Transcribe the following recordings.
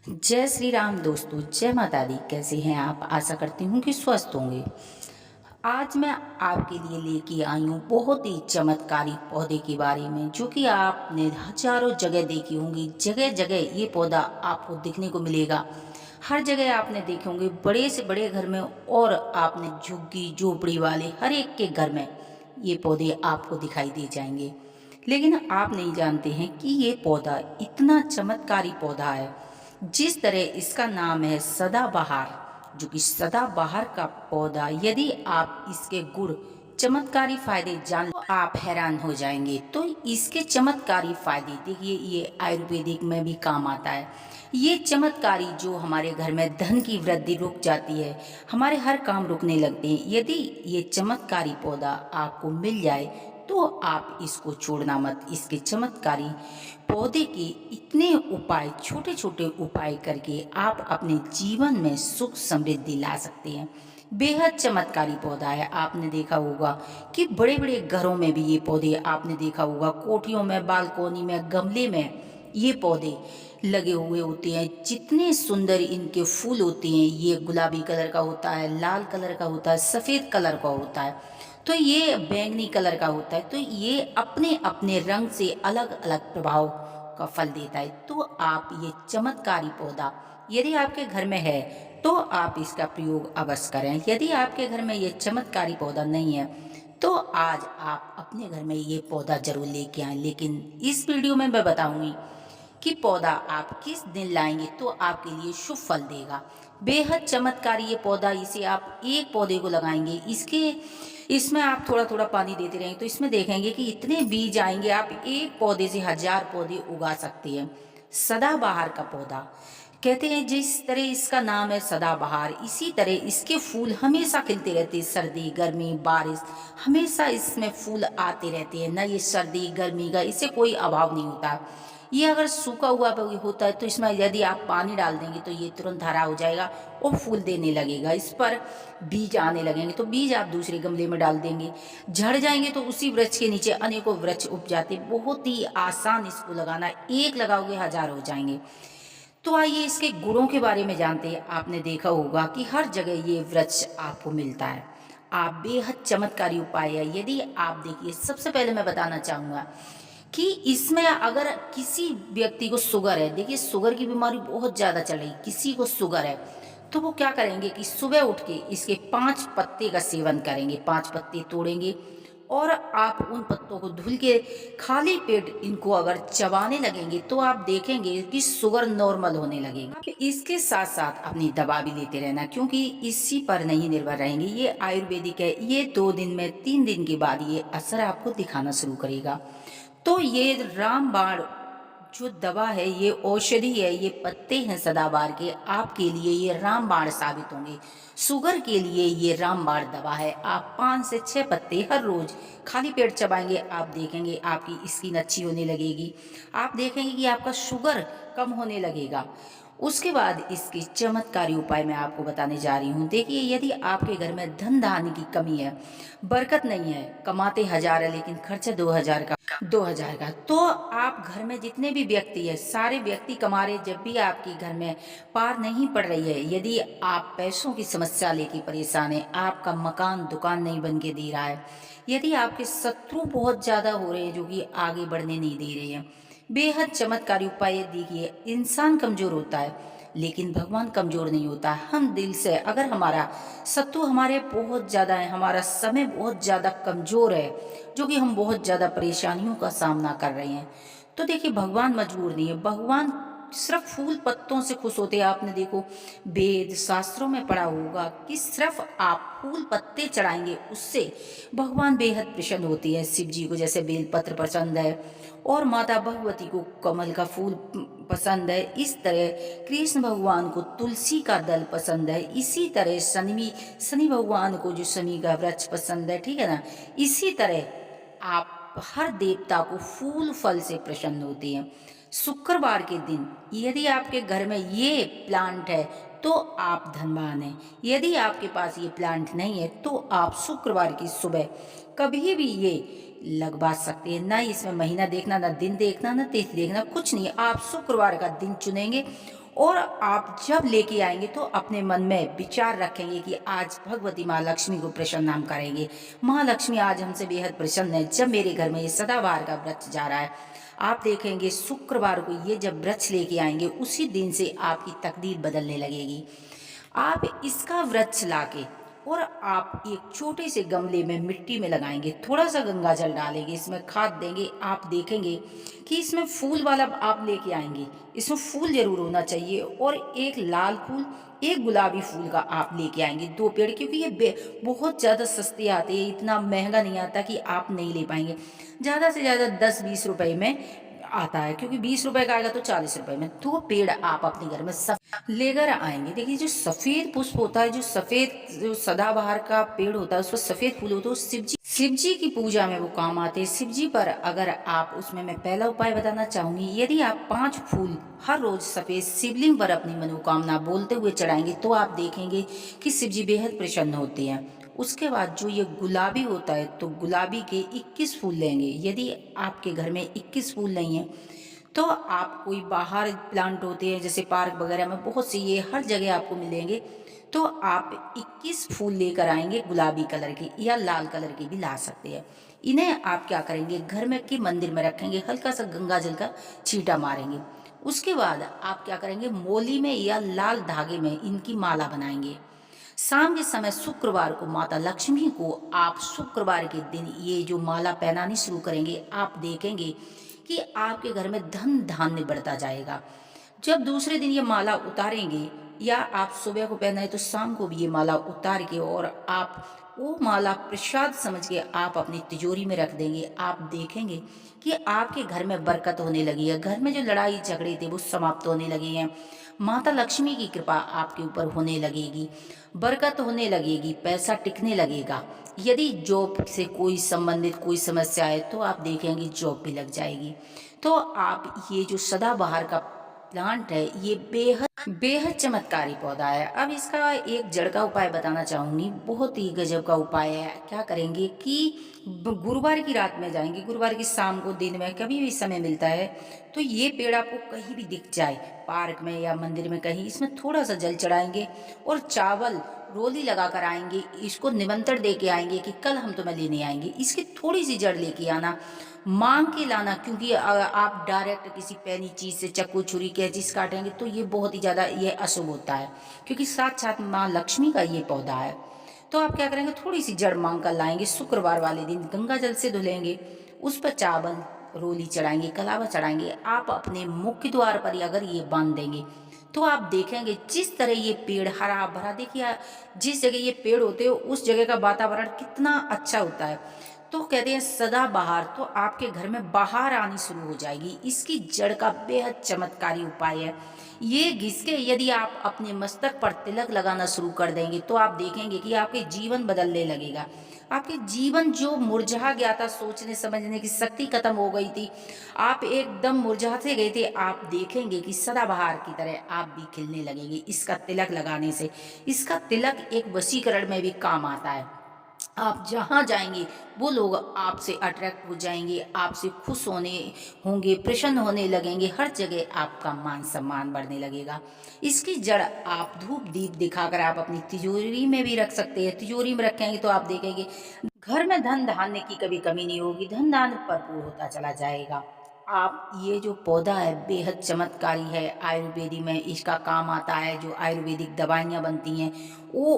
जय श्री राम दोस्तों, जय माता दी। कैसे हैं आप? आशा करती हूँ कि स्वस्थ होंगे। आज मैं आपके लिए लेके आई हूँ बहुत ही चमत्कारी पौधे के बारे में, जो कि आपने हजारों जगह देखी होंगी। जगह जगह ये पौधा आपको दिखने को मिलेगा। हर जगह आपने देखे होंगे, बड़े से बड़े घर में, और आपने झुग्गी झोपड़ी वाले हर एक के घर में ये पौधे आपको दिखाई दे जाएंगे। लेकिन आप नहीं जानते हैं कि ये पौधा इतना चमत्कारी पौधा है। जिस तरह इसका नाम है सदाबहार, जो कि सदाबहार का पौधा, यदि आप इसके गुण चमत्कारी फायदे जान तो आप हैरान हो जाएंगे। तो इसके चमत्कारी फायदे देखिए, ये आयुर्वेदिक में भी काम आता है। ये चमत्कारी जो हमारे घर में धन की वृद्धि रुक जाती है, हमारे हर काम रुकने लगते हैं। यदि ये चमत्कारी पौधा आपको मिल जाए तो आप इसको छोड़ना मत। इसके चमत्कारी पौधे के इतने उपाय, छोटे छोटे उपाय करके आप अपने जीवन में सुख समृद्धि ला सकते हैं। बेहद चमत्कारी पौधा है। आपने देखा होगा कि बड़े बड़े घरों में भी ये पौधे, आपने देखा होगा कोठियों में, बालकोनी में, गमले में ये पौधे लगे हुए होते हैं। जितने सुंदर इनके फूल होते हैं, ये गुलाबी कलर का होता है, लाल कलर का होता है, सफ़ेद कलर का होता है, तो ये बैंगनी कलर का होता है। तो ये अपने अपने रंग से अलग अलग प्रभाव का फल देता है। तो आप ये चमत्कारी पौधा यदि आपके घर में है तो आप इसका प्रयोग अवश्य करें। यदि आपके घर में ये चमत्कारी पौधा नहीं है तो आज आप अपने घर में ये पौधा जरूर लेके आएं। लेकिन इस वीडियो में मैं बताऊंगी कि पौधा आप किस दिन लाएंगे तो आपके लिए शुभ फल देगा। बेहद चमत्कारी ये पौधा, इसे आप एक पौधे को लगाएंगे, इसमें आप थोड़ा थोड़ा पानी देते रहेंगे तो इसमें देखेंगे कि इतने बीज आएंगे। आप एक पौधे से हजार पौधे उगा सकते हैं। सदाबहार का पौधा, कहते हैं जिस तरह इसका नाम है सदाबहार, इसी तरह इसके फूल हमेशा खिलते रहते हैं। सर्दी गर्मी बारिश हमेशा इसमें फूल आते रहते हैं। न ये सर्दी गर्मी का इससे कोई अभाव नहीं होता। ये अगर सूखा हुआ होता है तो इसमें यदि आप पानी डाल देंगे तो ये तुरंत हरा हो जाएगा और फूल देने लगेगा। इस पर बीज आने लगेंगे तो बीज आप दूसरे गमले में डाल देंगे, झड़ जाएंगे तो उसी वृक्ष के नीचे अनेकों वृक्ष उग जाते। बहुत ही आसान इसको लगाना, एक लगाओगे हजार हो जाएंगे। तो आइए इसके गुणों के बारे में जानते हैं। आपने देखा होगा कि हर जगह ये वृक्ष आपको मिलता है। आप बेहद चमत्कारी उपाय है। यदि आप देखिए, सबसे पहले मैं बताना चाहूँगा कि इसमें अगर किसी व्यक्ति को शुगर है, देखिए शुगर की बीमारी बहुत ज़्यादा चल रही, किसी को शुगर है तो वो क्या करेंगे कि सुबह उठ के इसके 5 पत्ते का सेवन करेंगे। 5 पत्ते तोड़ेंगे और आप उन पत्तों को धुल के खाली पेट इनको अगर चबाने लगेंगे तो आप देखेंगे कि शुगर नॉर्मल होने लगेगी। आप इसके साथ साथ अपनी दवा भी लेते रहना, क्योंकि इसी पर नहीं निर्भर रहेंगे। ये आयुर्वेदिक है, ये 2 दिन में 3 दिन के बाद ये असर आपको दिखाना शुरू करेगा। तो ये रामबाण जो दवा है, ये औषधि है, ये पत्ते हैं सदाबहार के, आपके लिए ये रामबाण साबित होंगे। शुगर के लिए ये रामबाण दवा है। आप 5 से 6 पत्ते हर रोज खाली पेट चबाएंगे, आप देखेंगे आपकी स्किन अच्छी होने लगेगी। आप देखेंगे कि आपका शुगर कम होने लगेगा। उसके बाद इसके चमत्कारी उपाय मैं आपको बताने जा रही हूँ। देखिए, यदि आपके घर में धन धान्य की कमी है, बरकत नहीं है, कमाते हजार है लेकिन खर्चा 2000 का, तो आप घर में जितने भी व्यक्ति है, सारे व्यक्ति कमा रहे, जब भी आपके घर में पार नहीं पड़ रही है, यदि आप पैसों की समस्या लेके परेशान है, आपका मकान दुकान नहीं बन के दे रहा है, यदि आपके शत्रु बहुत ज्यादा हो रहे हैं जो कि आगे बढ़ने नहीं दे रहे हैं, बेहद चमत्कारी उपाय देखिए। इंसान कमजोर होता है लेकिन भगवान कमजोर नहीं होता। हम दिल से, अगर हमारा शत्रु हमारे बहुत ज़्यादा है, हमारा समय बहुत ज़्यादा कमज़ोर है, जो कि हम बहुत ज़्यादा परेशानियों का सामना कर रहे हैं, तो देखिए भगवान मजबूर नहीं है। भगवान सिर्फ फूल पत्तों से खुश होते हैं। आपने देखो, वेद शास्त्रों में पढ़ा होगा कि सिर्फ आप फूल पत्ते चढ़ाएंगे उससे भगवान बेहद प्रसन्न होती है। शिव जी को जैसे बेलपत्र पसंद है और माता भगवती को कमल का फूल पसंद है, इस तरह कृष्ण भगवान को तुलसी का दल पसंद है, इसी तरह शनि भगवान को जो शनि का वृक्ष पसंद है, ठीक है ना। इसी तरह आप हर देवता को फूल फल से प्रसन्न होते हैं। शुक्रवार के दिन यदि आपके घर में ये प्लांट है तो आप धनवान हैं। यदि आपके पास ये प्लांट नहीं है तो आप शुक्रवार की सुबह कभी भी ये लगवा सकते हैं। ना इसमें महीना देखना, ना दिन देखना, ना तिथि देखना, कुछ नहीं। आप शुक्रवार का दिन चुनेंगे और आप जब लेके आएंगे तो अपने मन में विचार रखेंगे कि आज भगवती माँ लक्ष्मी को प्रसन्न हम करेंगे। माँ लक्ष्मी आज हमसे बेहद प्रसन्न है जब मेरे घर में ये सदाबहार का वृक्ष जा रहा है। आप देखेंगे शुक्रवार को ये जब वृक्ष लेके आएंगे उसी दिन से आपकी तकदीर बदलने लगेगी। आप इसका वृक्ष लाके और आप एक छोटे से गमले में मिट्टी में लगाएंगे, थोड़ा सा गंगा जल डालेंगे, इसमें खाद देंगे। आप देखेंगे कि इसमें फूल वाला आप लेके आएंगे, इसमें फूल जरूर होना चाहिए और एक लाल फूल एक गुलाबी फूल का आप लेके आएंगे, 2 पेड़, क्योंकि ये बहुत ज़्यादा सस्ते आते हैं, इतना महंगा नहीं आता कि आप नहीं ले पाएंगे। ज़्यादा से ज़्यादा 10-20 रुपए में आता है, क्योंकि 20 रुपए का आएगा तो 40 रुपए में। 2 पेड़ आप अपने घर में सब लेकर आएंगे। देखिए जो सफेद पुष्प होता है, जो सफेद जो सदाबहार का पेड़ होता है उसमें सफेद फूल होते हैं, शिव जी की पूजा में वो काम आते हैं। शिव जी पर अगर आप उसमें मैं पहला उपाय बताना चाहूंगी, यदि आप 5 फूल हर रोज सफेद शिवलिंग पर अपनी मनोकामना बोलते हुए चढ़ाएंगे तो आप देखेंगे कि शिव जी बेहद प्रसन्न होते हैं। उसके बाद जो ये गुलाबी होता है तो गुलाबी के 21 फूल लेंगे। यदि आपके घर में 21 फूल नहीं है तो आप कोई बाहर प्लांट होते हैं जैसे पार्क वगैरह में बहुत से ये हर जगह आपको मिलेंगे, तो आप 21 फूल लेकर आएंगे गुलाबी कलर के या लाल कलर के भी ला सकते हैं। इन्हें आप क्या करेंगे, घर में के मंदिर में रखेंगे, हल्का सा गंगा जल का छींटा मारेंगे। उसके बाद आप क्या करेंगे, मोली में या लाल धागे में इनकी माला बनाएंगे। शाम के समय शुक्रवार को माता लक्ष्मी को आप शुक्रवार के दिन ये जो माला पहनानी शुरू करेंगे, आप देखेंगे कि आपके घर में धन धान्य बढ़ता जाएगा। जब दूसरे दिन ये माला उतारेंगे या आप सुबह को पहनाए तो शाम को भी ये माला उतार के और आप वो माला प्रसाद समझ के आप अपनी तिजोरी में रख देंगे। आप देखेंगे कि आपके घर में बरकत होने लगी है, घर में जो लड़ाई झगड़े थे वो समाप्त होने लगे हैं, माता लक्ष्मी की कृपा आपके ऊपर होने लगेगी, बरकत होने लगेगी, पैसा टिकने लगेगा। यदि जॉब से कोई संबंधित कोई समस्या है तो आप देखेंगे जॉब भी लग जाएगी। तो आप ये जो सदाबहार का प्लांट है ये बेहद बेहद चमत्कारी पौधा है। अब इसका एक जड़ का उपाय बताना चाहूंगी, बहुत ही गजब का उपाय है। क्या करेंगे कि गुरुवार की रात में जाएंगे, गुरुवार की शाम को, दिन में कभी भी समय मिलता है तो ये पेड़ आपको कहीं भी दिख जाए, पार्क में या मंदिर में कहीं, इसमें थोड़ा सा जल चढ़ाएंगे और चावल रोली लगा कर आएंगे, इसको निमंत्रण दे के आएंगे कि कल हम तुम्हें लेने आएंगे। इसकी थोड़ी सी जड़ लेके आना, मांग के लाना, क्योंकि आप डायरेक्ट किसी पैनी चीज से चाकू छुरी कैंची काटेंगे तो ये बहुत ही ज्यादा ये अशुभ होता है, क्योंकि साथ साथ माँ लक्ष्मी का ये पौधा है। तो आप क्या करेंगे, थोड़ी सी जड़ मांग कर लाएंगे, शुक्रवार वाले दिन गंगा जल से धुलेंगे, उस पर चावल रोली चढ़ाएंगे, कलावा चढ़ाएंगे। आप अपने मुख्य द्वार पर ही अगर ये बांध देंगे तो आप देखेंगे जिस तरह ये पेड़ हरा भरा, देखिए जिस जगह ये पेड़ होते हैं उस जगह का वातावरण कितना अच्छा होता है। तो कहते हैं सदाबहार, तो आपके घर में बाहर आनी शुरू हो जाएगी। इसकी जड़ का बेहद चमत्कारी उपाय है। ये घिस के यदि आप अपने मस्तक पर तिलक लगाना शुरू कर देंगे तो आप देखेंगे कि आपके जीवन बदलने लगेगा। आपके जीवन जो मुरझा गया था, सोचने समझने की शक्ति खत्म हो गई थी, आप एकदम मुरझाते गए थे, आप देखेंगे कि सदाबहार की तरह आप भी खिलने लगेंगे इसका तिलक लगाने से। इसका तिलक एक वशीकरण में भी काम आता है। आप जहाँ जाएंगे वो लोग आपसे अट्रैक्ट हो जाएंगे, आपसे खुश होने होंगे, प्रसन्न होने लगेंगे, हर जगह आपका मान सम्मान बढ़ने लगेगा। इसकी जड़ आप धूप दीप दिखाकर आप अपनी तिजोरी में भी रख सकते हैं। तिजोरी में रखेंगे तो आप देखेंगे घर में धन धान्य की कभी कमी नहीं होगी, धन धान्य भरपूर होता चला जाएगा। आप ये जो पौधा है बेहद चमत्कारी है, आयुर्वेदी में इसका काम आता है, जो आयुर्वेदिक दवाइयाँ बनती हैं वो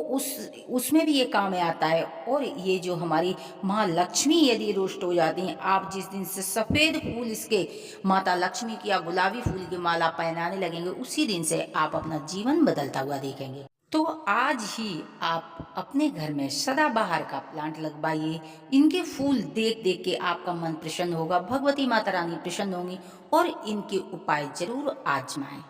उसमें भी ये काम में आता है। और ये जो हमारी माँ लक्ष्मी यदि रुष्ट हो जाती हैं, आप जिस दिन से सफ़ेद फूल इसके माता लक्ष्मी की या गुलाबी फूल की माला पहनाने लगेंगे उसी दिन से आप अपना जीवन बदलता हुआ देखेंगे। तो आज ही आप अपने घर में सदाबहार का प्लांट लगवाइए। इनके फूल देख देख के आपका मन प्रसन्न होगा, भगवती माता रानी प्रसन्न होंगी और इनके उपाय जरूर आजमाएं।